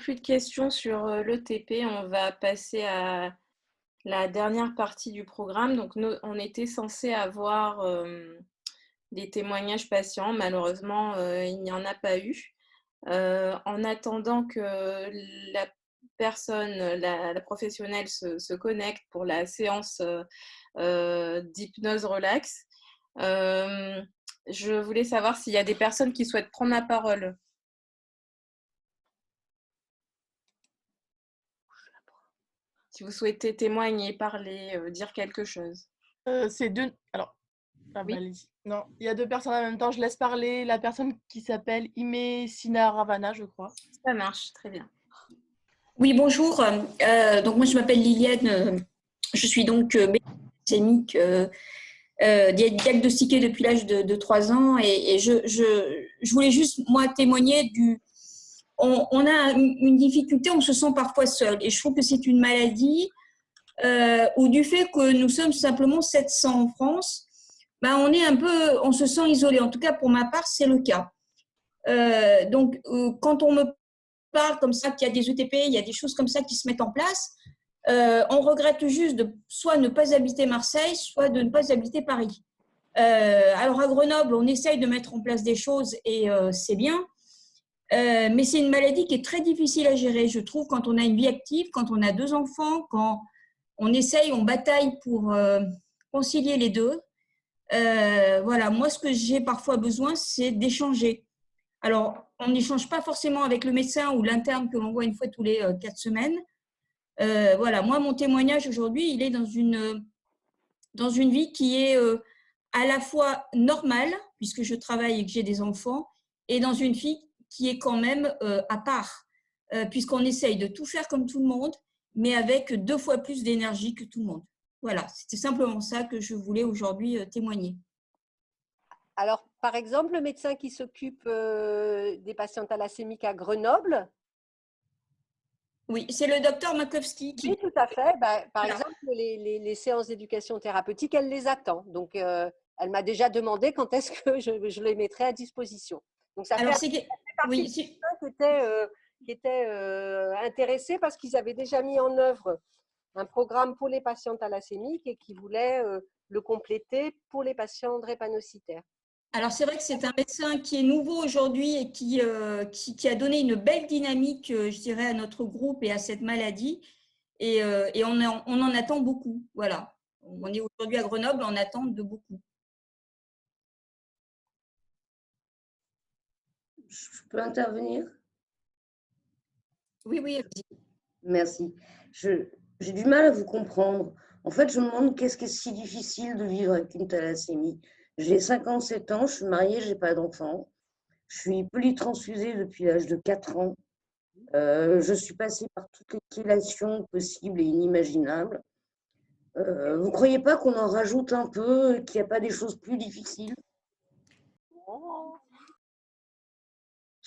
plus de questions sur l'ETP, on va passer à la dernière partie du programme. Donc, on était censé avoir des témoignages patients. Malheureusement, il n'y en a pas eu. En attendant que la personne, la professionnelle se connecte pour la séance d'hypnose relax, je voulais savoir s'il y a des personnes qui souhaitent prendre la parole. Si vous souhaitez témoigner, parler, dire quelque chose. C'est deux. Alors, Oui. allez-y. Non, il y a deux personnes en même temps. Je laisse parler la personne qui s'appelle Ime Sina Ravana, je crois. Ça marche, très bien. Oui, bonjour. Donc, moi, je m'appelle Liliane. Je suis donc glycémique, diagnostiquée depuis l'âge de 3 ans. Et je voulais juste, moi, témoigner du. On a une difficulté, on se sent parfois seul. Et je trouve que c'est une maladie ou du fait que nous sommes simplement 700 en France, ben on se sent isolé. En tout cas, pour ma part, c'est le cas. Donc, quand on me parle comme ça qu'il y a des ETP, il y a des choses comme ça qui se mettent en place, on regrette juste de soit ne pas habiter Marseille, soit de ne pas habiter Paris. Alors, à Grenoble, on essaye de mettre en place des choses et c'est bien. Mais c'est une maladie qui est très difficile à gérer, je trouve, quand on a une vie active, quand on a 2 enfants, quand on essaye, on bataille pour concilier les deux. Voilà, moi, ce que j'ai parfois besoin, c'est d'échanger. Alors, on n'échange pas forcément avec le médecin ou l'interne que l'on voit une fois tous les 4 semaines. Voilà, moi, mon témoignage aujourd'hui, il est dans une vie qui est à la fois normale, puisque je travaille et que j'ai des enfants, et dans une vie qui est quand même à part, puisqu'on essaye de tout faire comme tout le monde, mais avec 2 fois plus d'énergie que tout le monde. Voilà, c'était simplement ça que je voulais aujourd'hui témoigner. Alors, par exemple, le médecin qui s'occupe des patients thalassémiques à Grenoble. Oui, c'est le docteur Makowski. Oui, tout à fait. Par exemple, les séances d'éducation thérapeutique, elle les attend. Donc, elle m'a déjà demandé quand est-ce que je les mettrai à disposition. Donc, ça fait partie des médecins qui étaient intéressés parce qu'ils avaient déjà mis en œuvre un programme pour les patients thalassémiques et qui voulaient le compléter pour les patients drépanocytaires. Alors, c'est vrai que c'est un médecin qui est nouveau aujourd'hui et qui a donné une belle dynamique, je dirais, à notre groupe et à cette maladie. Et on en attend beaucoup. Voilà. On est aujourd'hui à Grenoble, on attend de beaucoup. Je peux intervenir? Oui, oui. Merci. J'ai du mal à vous comprendre. En fait, je me demande qu'est-ce qui est si difficile de vivre avec une thalassémie. J'ai 57 ans, je suis mariée, je n'ai pas d'enfant. Je suis polytransfusée depuis l'âge de 4 ans. Je suis passée par toutes les chélations possibles et inimaginables. Vous ne croyez pas qu'on en rajoute un peu, qu'il n'y a pas des choses plus difficiles?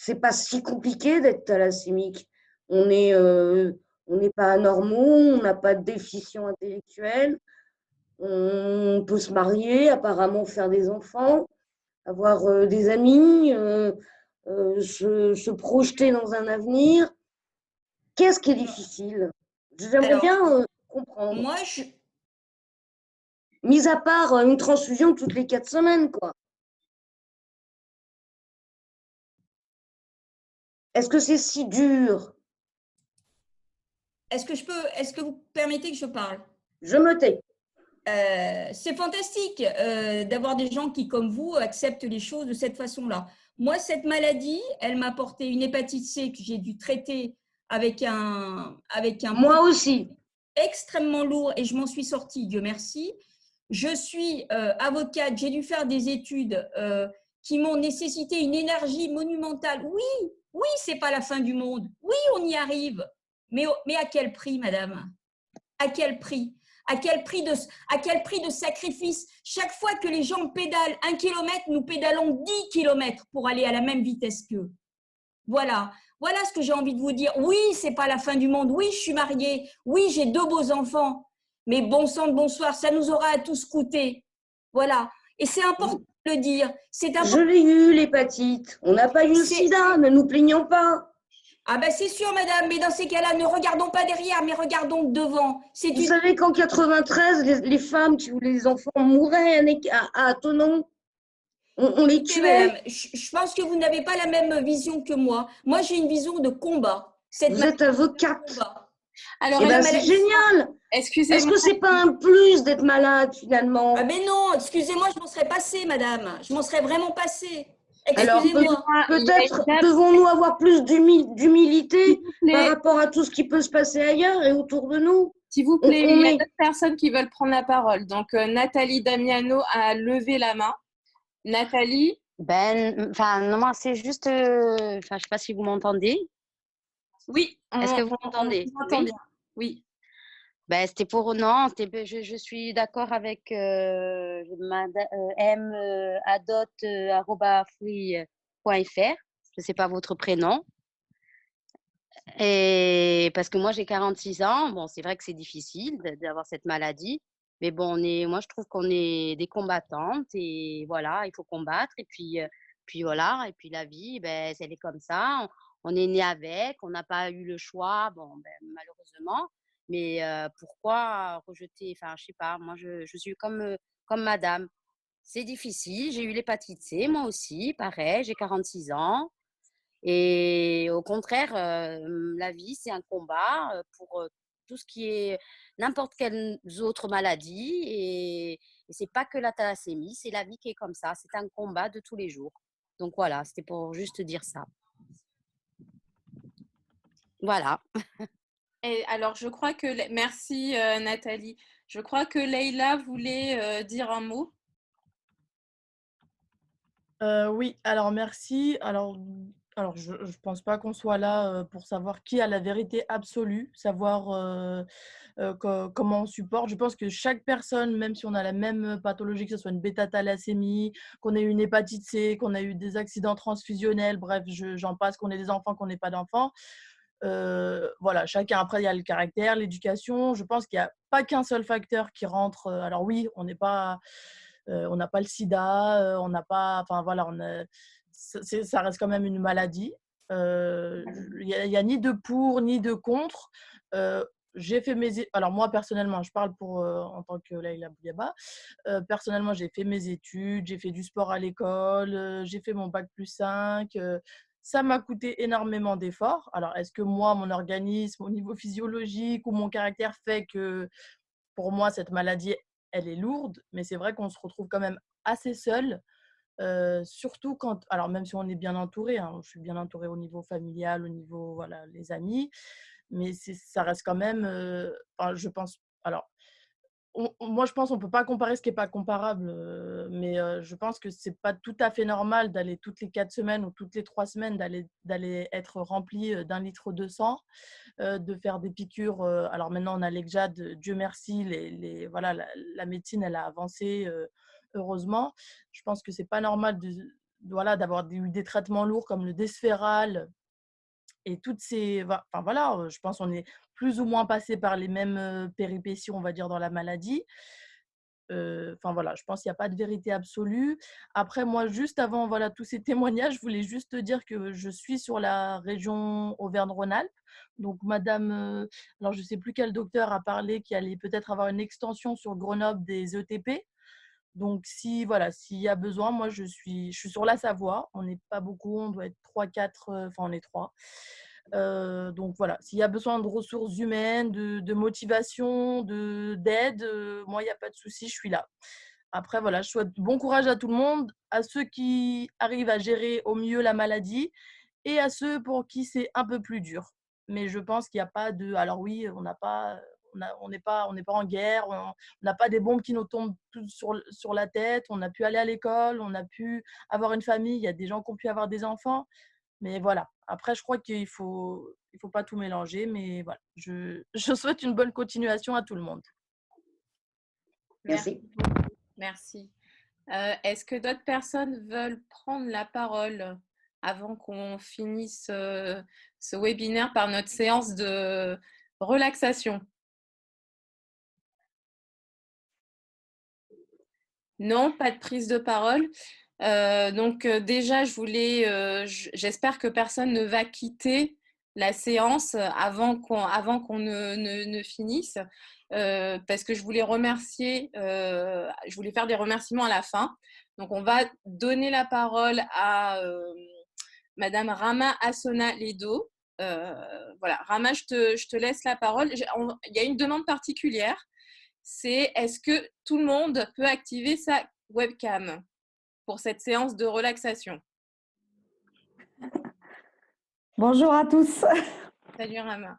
C'est pas si compliqué d'être thalassémique. On n'est pas anormaux, on n'a pas de déficient intellectuel. On peut se marier, apparemment faire des enfants, avoir des amis, se projeter dans un avenir. Qu'est-ce qui est difficile? J'aimerais bien comprendre. Moi, Mis à part une transfusion toutes les 4 semaines, quoi. Est-ce que c'est si dur? Est-ce que vous permettez que je parle? Je me tais. C'est fantastique d'avoir des gens qui, comme vous, acceptent les choses de cette façon-là. Moi, cette maladie, elle m'a apporté une hépatite C que j'ai dû traiter avec un Moi aussi. Extrêmement lourd et je m'en suis sortie, Dieu merci. Je suis avocate, j'ai dû faire des études qui m'ont nécessité une énergie monumentale. Oui, c'est pas la fin du monde. Oui, on y arrive. Mais à quel prix, madame? À quel prix? À quel prix de sacrifice? Chaque fois que les gens pédalent 1 kilomètre, nous pédalons 10 kilomètres pour aller à la même vitesse qu'eux. Voilà ce que j'ai envie de vous dire. Oui, c'est pas la fin du monde. Oui, je suis mariée. Oui, j'ai 2 beaux enfants. Mais bon sang de bonsoir, ça nous aura à tous coûté. Voilà. Et c'est important de le dire. Je l'ai eu, l'hépatite. On n'a pas eu le sida, ne nous plaignons pas. Ah ben c'est sûr, madame, mais dans ces cas-là, ne regardons pas derrière, mais regardons devant. Vous savez qu'en 93, les femmes ou les enfants mouraient à Thonon. On les Écoutez, tuait. madame, je pense que vous n'avez pas la même vision que moi. Moi, j'ai une vision de combat. Vous êtes avocate. Alors, Eh ben, c'est génial. Excusez-moi. Est-ce que c'est pas un plus d'être malade finalement? Ah mais non, excusez-moi, je m'en serais passée, madame. Je m'en serais vraiment passée. Alors, Excusez-moi. peut-être devons-nous avoir plus d'humilité par rapport à tout ce qui peut se passer ailleurs et autour de nous. S'il vous plaît, il y a d'autres personnes qui veulent prendre la parole. Donc, Nathalie Damiano a levé la main. Nathalie? Non, c'est juste, je sais pas si vous m'entendez. Oui. Est-ce que vous m'entendez? On entend bien. Oui. C'était pour non, je suis d'accord avec m.adot@free.fr. Je sais pas votre prénom. Et parce que moi j'ai 46 ans, bon c'est vrai que c'est difficile d'avoir cette maladie, mais bon moi je trouve qu'on est des combattantes et voilà, il faut combattre et puis voilà, et puis la vie elle est comme ça, on est né avec, on n'a pas eu le choix, malheureusement, mais pourquoi rejeter, enfin je sais pas, moi je suis comme madame. C'est difficile, j'ai eu l'hépatite C moi aussi, pareil, j'ai 46 ans. Et au contraire, la vie, c'est un combat pour tout ce qui est n'importe quelle autre maladie. Et c'est pas que la thalassémie, c'est la vie qui est comme ça. C'est un combat de tous les jours. Donc voilà, c'était pour juste dire ça. Voilà. Et alors, je crois que… Merci Nathalie. Je crois que Leïla voulait dire un mot. Oui, alors merci. Alors je ne pense pas qu'on soit là pour savoir qui a la vérité absolue, savoir comment on supporte. Je pense que chaque personne, même si on a la même pathologie, que ce soit une bêta-thalassémie, qu'on ait eu une hépatite C, qu'on a eu des accidents transfusionnels, bref, j'en passe, qu'on ait des enfants, qu'on n'ait pas d'enfants. Voilà, chacun, après, il y a le caractère, l'éducation. Je pense qu'il n'y a pas qu'un seul facteur qui rentre. Alors oui, on n'a pas le sida, on n'a pas… Enfin voilà, ça reste quand même une maladie. Il n'y a ni de pour, ni de contre. J'ai fait alors moi personnellement, je parle en tant que Leïla Bouiaba. Personnellement, j'ai fait mes études, j'ai fait du sport à l'école, j'ai fait mon bac+5. Ça m'a coûté énormément d'efforts. Alors, est-ce que moi, mon organisme, au niveau physiologique ou mon caractère fait que pour moi, cette maladie, elle est lourde, mais c'est vrai qu'on se retrouve quand même assez seul. Surtout quand, alors même si on est bien entouré, hein, je suis bien entourée au niveau familial, au niveau, voilà, les amis, mais ça reste quand même, je pense, alors, moi je pense qu'on ne peut pas comparer ce qui n'est pas comparable, mais je pense que ce n'est pas tout à fait normal d'aller toutes les 4 semaines ou toutes les 3 semaines, d'aller être rempli d'1 litre de sang, de faire des piqûres. Alors maintenant on a l'Exjad, Dieu merci, voilà, la médecine elle a avancé, heureusement. Je pense que ce n'est pas normal voilà, d'avoir eu des traitements lourds comme le Desferal et toutes ces… Enfin voilà, je pense qu'on est plus ou moins passé par les mêmes péripéties, on va dire, dans la maladie. Enfin voilà, je pense qu'il n'y a pas de vérité absolue. Après, moi, juste avant voilà, tous ces témoignages, je voulais juste te dire que je suis sur la région Auvergne-Rhône-Alpes. Donc, madame, alors je ne sais plus quel docteur a parlé qu'il allait peut-être avoir une extension sur Grenoble des ETP. Donc, s'il y a besoin, moi, je suis sur la Savoie. On n'est pas beaucoup, on doit être 3, 4, enfin, on est 3. Donc, voilà, s'il y a besoin de ressources humaines, de motivation, d'aide, moi, il n'y a pas de souci, je suis là. Après, voilà, je souhaite bon courage à tout le monde, à ceux qui arrivent à gérer au mieux la maladie et à ceux pour qui c'est un peu plus dur. Mais je pense qu'il n'y a pas de… Alors oui, on n'est pas en guerre, on n'a pas des bombes qui nous tombent toutes sur la tête, on a pu aller à l'école, on a pu avoir une famille, il y a des gens qui ont pu avoir des enfants. Mais voilà, après, je crois qu'il faut pas tout mélanger. Mais voilà, je souhaite une bonne continuation à tout le monde. Merci. Merci. Est-ce que d'autres personnes veulent prendre la parole avant qu'on finisse ce webinaire par notre séance de relaxation? Non, pas de prise de parole. Donc déjà, j'espère que personne ne va quitter la séance avant qu'on ne finisse, parce que je voulais remercier, je voulais faire des remerciements à la fin. Donc, on va donner la parole à Madame Rama Assona Ledo. Voilà, Rama, je te laisse la parole. Il y a une demande particulière, c'est est-ce que tout le monde peut activer sa webcam pour cette séance de relaxation? Bonjour à tous. Salut Rama.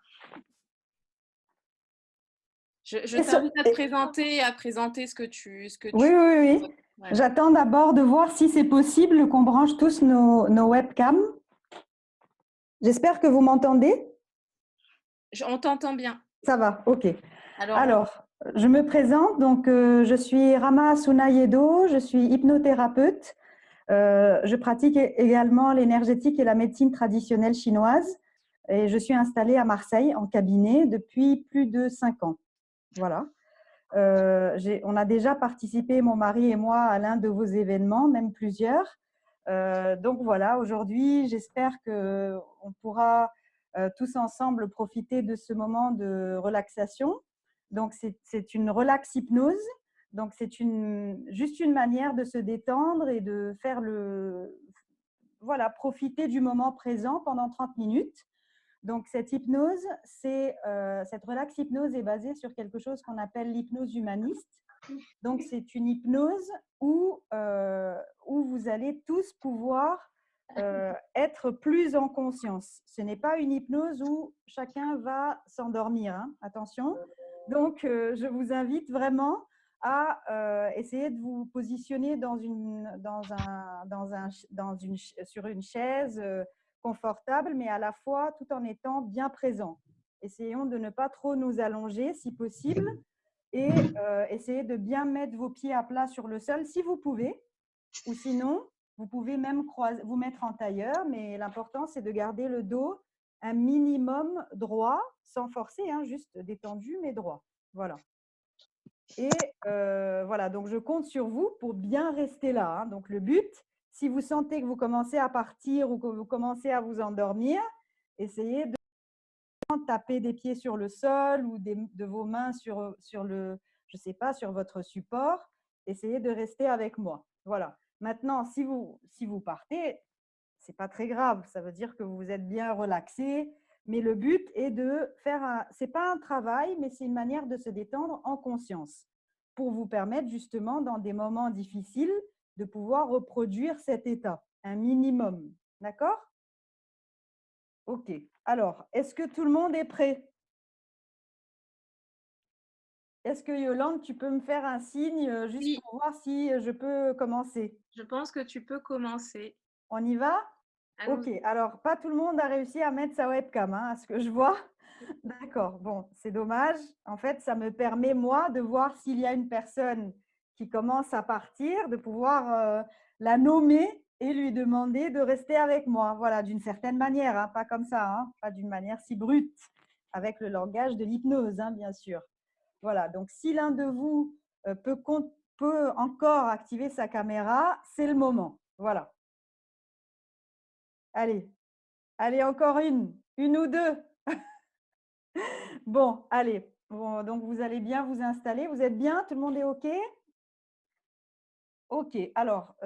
Je t'invite à te présenter et à présenter ce que tu... Oui. Voilà. J'attends d'abord de voir si c'est possible qu'on branche tous nos webcams. J'espère que vous m'entendez. On t'entend bien. Ça va, ok. Alors, je me présente. Donc, je suis Rama Assona Ledo, je suis hypnothérapeute. Je pratique également l'énergétique et la médecine traditionnelle chinoise. Et je suis installée à Marseille en cabinet depuis plus de 5 ans. Voilà. On a déjà participé, mon mari et moi, à l'un de vos événements, même plusieurs. Donc voilà, aujourd'hui, j'espère qu'on pourra tous ensemble profiter de ce moment de relaxation. Donc, c'est une relax hypnose. Donc, c'est juste une manière de se détendre et de faire profiter du moment présent pendant 30 minutes. Donc, cette hypnose, cette relax hypnose est basée sur quelque chose qu'on appelle l'hypnose humaniste. Donc, c'est une hypnose où vous allez tous pouvoir être plus en conscience. Ce n'est pas une hypnose où chacun va s'endormir, hein, attention. Donc, je vous invite vraiment à essayer de vous positionner sur une chaise confortable, mais à la fois tout en étant bien présent. Essayons de ne pas trop nous allonger si possible et essayez de bien mettre vos pieds à plat sur le sol si vous pouvez, ou sinon, vous pouvez même vous mettre en tailleur, mais l'important, c'est de garder le dos un minimum droit, sans forcer, hein, juste détendu, mais droit. Voilà. Et voilà, donc je compte sur vous pour bien rester là. Hein. Donc le but, si vous sentez que vous commencez à partir ou que vous commencez à vous endormir, essayez de taper des pieds sur le sol ou de vos mains sur je sais pas, sur votre support. Essayez de rester avec moi. Voilà. Maintenant, si vous partez, c'est pas très grave. Ça veut dire que vous êtes bien relaxé. Mais le but est de faire c'est pas un travail, mais c'est une manière de se détendre en conscience pour vous permettre justement dans des moments difficiles de pouvoir reproduire cet état, un minimum. D'accord? Ok. Alors, est-ce que tout le monde est prêt? Est-ce que Yolande, tu peux me faire un signe juste pour voir si je peux commencer? Je pense que tu peux commencer. On y va? Ok. Alors, pas tout le monde a réussi à mettre sa webcam, hein, à ce que je vois. D'accord. Bon, c'est dommage. En fait, ça me permet, moi, de voir s'il y a une personne qui commence à partir, de pouvoir la nommer et lui demander de rester avec moi. Voilà, d'une certaine manière, hein, pas comme ça, hein, pas d'une manière si brute, avec le langage de l'hypnose, hein, bien sûr. Voilà, donc si l'un de vous peut encore activer sa caméra, c'est le moment. Voilà. Allez, encore une ou deux. Bon, allez. Bon, donc, vous allez bien vous installer. Vous êtes bien? Tout le monde est OK? OK. Alors,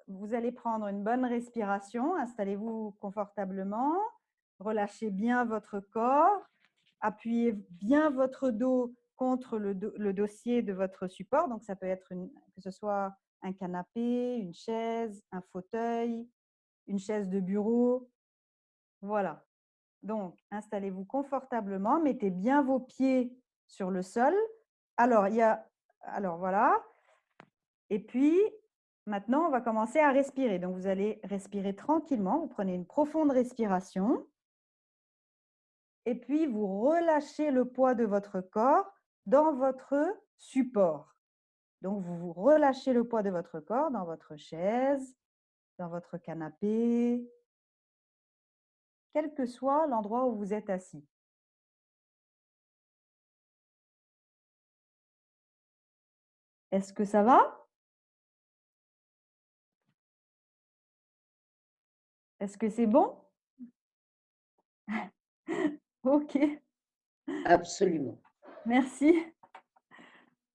vous allez prendre une bonne respiration. Installez-vous confortablement. Relâchez bien votre corps. Appuyez bien votre dos contre le dossier de votre support. Donc, ça peut être que ce soit un canapé, une chaise, un fauteuil, une chaise de bureau. Voilà. Donc, installez-vous confortablement, mettez bien vos pieds sur le sol. Alors, voilà. Et puis, maintenant, on va commencer à respirer. Donc, vous allez respirer tranquillement. Vous prenez une profonde respiration. Et puis, vous relâchez le poids de votre corps dans votre support. Donc, vous relâchez le poids de votre corps dans votre chaise, dans votre canapé, quel que soit l'endroit où vous êtes assis. Est-ce que ça va? Est-ce que c'est bon? Ok, Absolument. merci.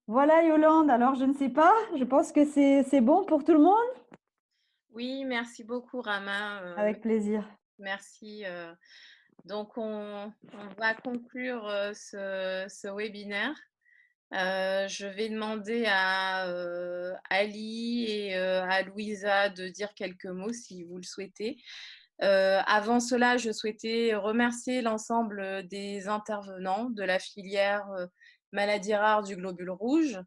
Voilà, Yolande. Alors, je ne sais pas. Je pense que c'est bon pour tout le monde. Oui, merci beaucoup, Rama. Avec plaisir. Merci. Donc, on va conclure ce webinaire. Je vais demander à Ali et à Louisa de dire quelques mots si vous le souhaitez. Avant cela, je souhaitais remercier l'ensemble des intervenants de la filière maladies rares du globule rouge,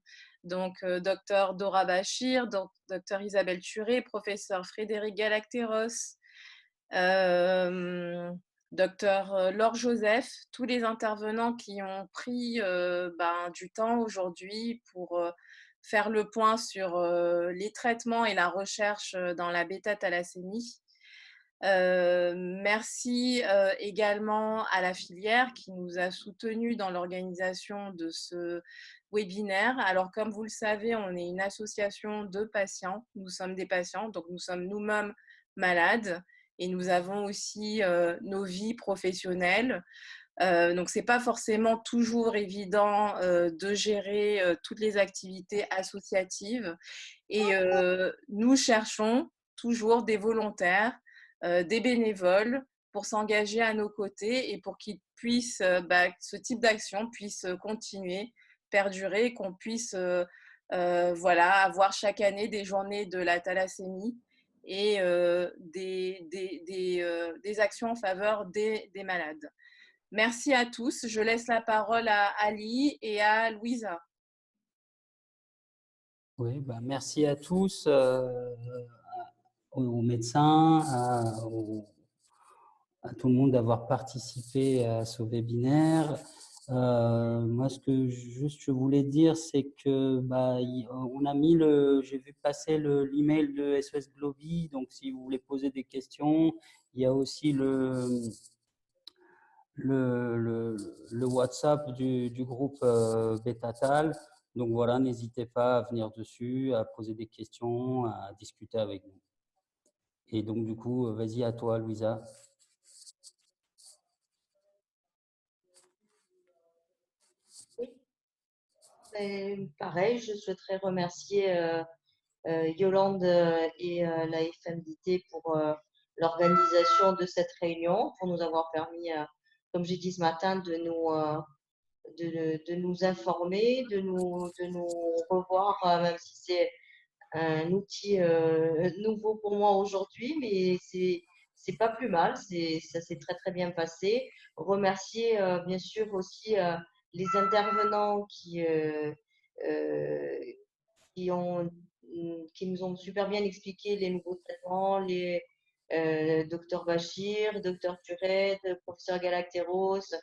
donc Dr Dora Bachir, Dr Isabelle Turé, professeur Frédéric Galacteros, Dr Laure Joseph, tous les intervenants qui ont pris du temps aujourd'hui pour faire le point sur les traitements et la recherche dans la bêta-thalassémie. Merci également à la filière qui nous a soutenus dans l'organisation de ce webinaire. Alors, comme vous le savez, on est une association de patients. Nous sommes des patients, donc nous sommes nous-mêmes malades et nous avons aussi nos vies professionnelles. Donc, ce n'est pas forcément toujours évident de gérer toutes les activités associatives. Et nous cherchons toujours des volontaires, des bénévoles pour s'engager à nos côtés et pour qu'ils puissent, ce type d'action puisse continuer, perdurer, qu'on puisse avoir chaque année des journées de la thalassémie et des actions en faveur des malades. Merci à tous. Je laisse la parole à Ali et à Louisa. Oui, merci à tous, aux médecins, à tout le monde d'avoir participé à ce webinaire. Moi, ce que je voulais dire, c'est que on a mis j'ai vu passer l'email de SOS Globi, donc si vous voulez poser des questions, il y a aussi le WhatsApp du groupe Betatal. Donc voilà, n'hésitez pas à venir dessus, à poser des questions, à discuter avec nous. Et donc du coup, vas-y à toi, Louisa. Oui. Pareil, je souhaiterais remercier Yolande et la FMDT pour l'organisation de cette réunion, pour nous avoir permis, comme j'ai dit ce matin, de nous informer, de nous revoir, même si c'est un outil nouveau pour moi aujourd'hui, mais c'est pas plus mal, ça s'est très très bien passé. Remercier bien sûr aussi les intervenants qui nous ont super bien expliqué les nouveaux traitements, les Dr Bachir, Dr Turet, professeur Galacteros,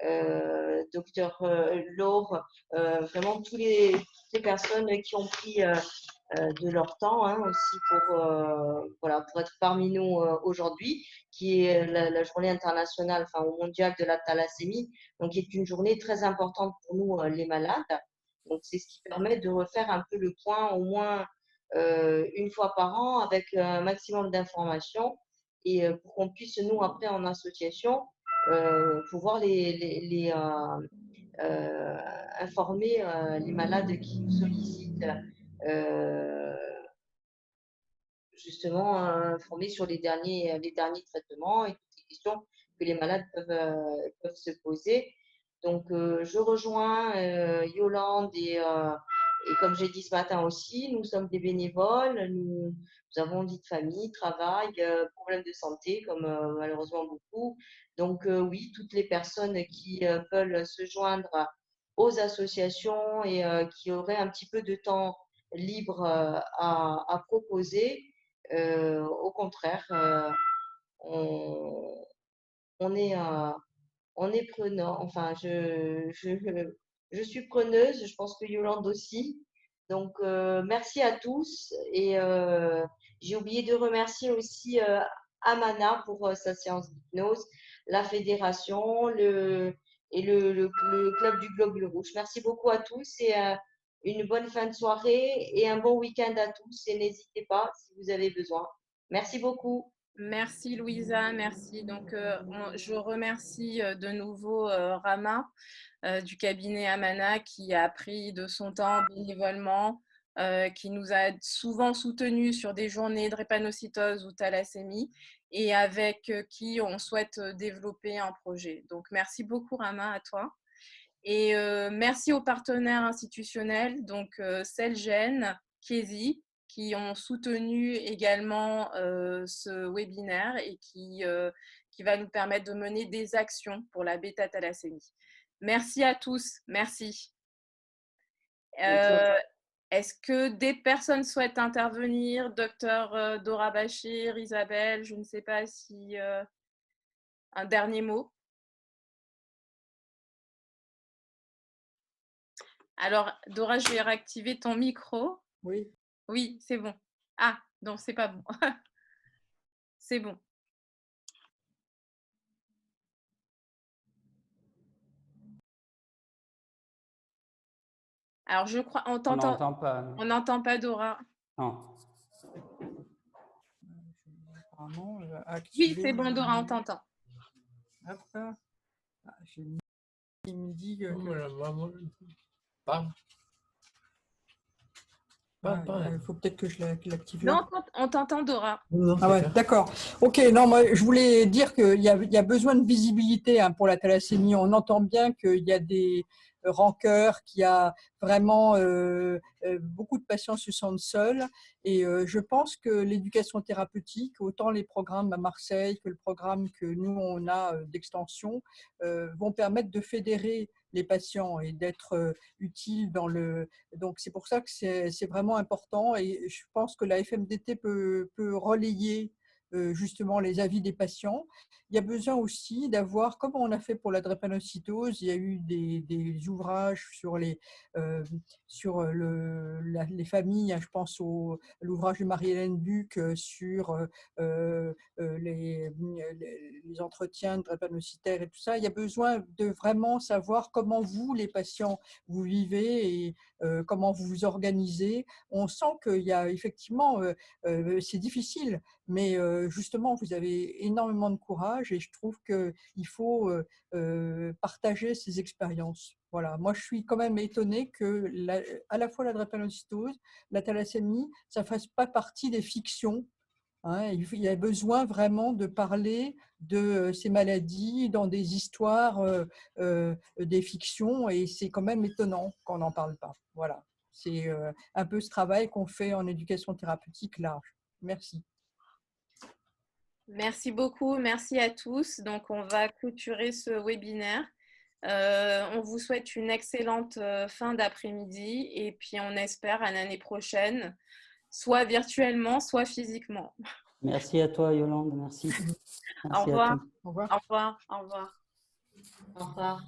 Dr Laure, vraiment toutes les personnes qui ont pris de leur temps aussi pour être parmi nous aujourd'hui, qui est la journée internationale, mondiale de la thalassémie, donc qui est une journée très importante pour nous les malades. Donc c'est ce qui permet de refaire un peu le point au moins une fois par an avec un maximum d'informations et pour qu'on puisse nous après en association pouvoir informer les malades qui nous sollicitent, justement informer sur les derniers traitements et toutes les questions que les malades peuvent se poser. Donc je rejoins Yolande et comme j'ai dit ce matin aussi, nous sommes des bénévoles, nous avons vie de famille, travail, problèmes de santé comme malheureusement beaucoup. Donc oui, toutes les personnes qui veulent se joindre aux associations et qui auraient un petit peu de temps libre à proposer, au contraire, on est prenant. Enfin, je suis preneuse, je pense que Yolande aussi. Donc, merci à tous. Et j'ai oublié de remercier aussi Amana pour sa séance d'hypnose, la fédération et le club du Globule Rouge. Merci beaucoup à tous et une bonne fin de soirée et un bon week-end à tous. Et n'hésitez pas si vous avez besoin. Merci beaucoup. Merci Louisa, merci. Donc, je remercie de nouveau Rama du cabinet Amana qui a pris de son temps bénévolement, qui nous a souvent soutenus sur des journées de drépanocytose ou thalassémie et avec qui on souhaite développer un projet. Donc, merci beaucoup Rama, à toi. Et merci aux partenaires institutionnels, donc Celgene, Chiesi, qui ont soutenu également ce webinaire et qui va nous permettre de mener des actions pour la bêta-thalassémie. Merci à tous. Merci. Est-ce que des personnes souhaitent intervenir? Docteur Dora Bachir, Isabelle, je ne sais pas si... un dernier mot? Alors, Dora, je vais réactiver ton micro. Oui. Oui, c'est bon. Ah, non, c'est pas bon. C'est bon. Alors, je crois... On n'entend pas. On n'entend pas Dora. Non. Oui, c'est bon, Dora, on t'entend. Il me dit que... Il faut peut-être que je l'active là. Non, on t'entend, Dora. Ah ouais, d'accord. Ok, non, moi, je voulais dire qu'il y a besoin de visibilité pour la thalassémie. On entend bien qu'il y a des rancœurs, qu'il y a vraiment beaucoup de patients se sentent seuls. Et je pense que l'éducation thérapeutique, autant les programmes à Marseille que le programme que nous, on a d'extension, vont permettre de fédérer les patients et d'être utiles dans le... Donc, c'est pour ça que c'est vraiment important et je pense que la FMDT peut relayer justement les avis des patients. Il y a besoin aussi d'avoir, comme on a fait pour la drépanocytose, il y a eu des ouvrages sur les familles, je pense à l'ouvrage de Marie-Hélène Buc sur les entretiens de drépanocytaires et tout ça. Il y a besoin de vraiment savoir comment vous, les patients, vous vivez et comment vous vous organisez. On sent qu'il y a effectivement, c'est difficile, mais justement, vous avez énormément de courage et je trouve qu'il faut partager ces expériences. Voilà. Moi, je suis quand même étonnée que à la fois la drépanocytose, la thalassémie, ça ne fasse pas partie des fictions. Hein. Il y a besoin vraiment de parler de ces maladies dans des histoires, des fictions, et c'est quand même étonnant qu'on n'en parle pas. Voilà. C'est un peu ce travail qu'on fait en éducation thérapeutique large. Merci. Merci beaucoup, merci à tous. Donc, on va clôturer ce webinaire. On vous souhaite une excellente fin d'après-midi et puis on espère à l'année prochaine, soit virtuellement, soit physiquement. Merci à toi, Yolande. Merci. Au revoir. Au revoir. Au revoir. Au revoir. Au revoir.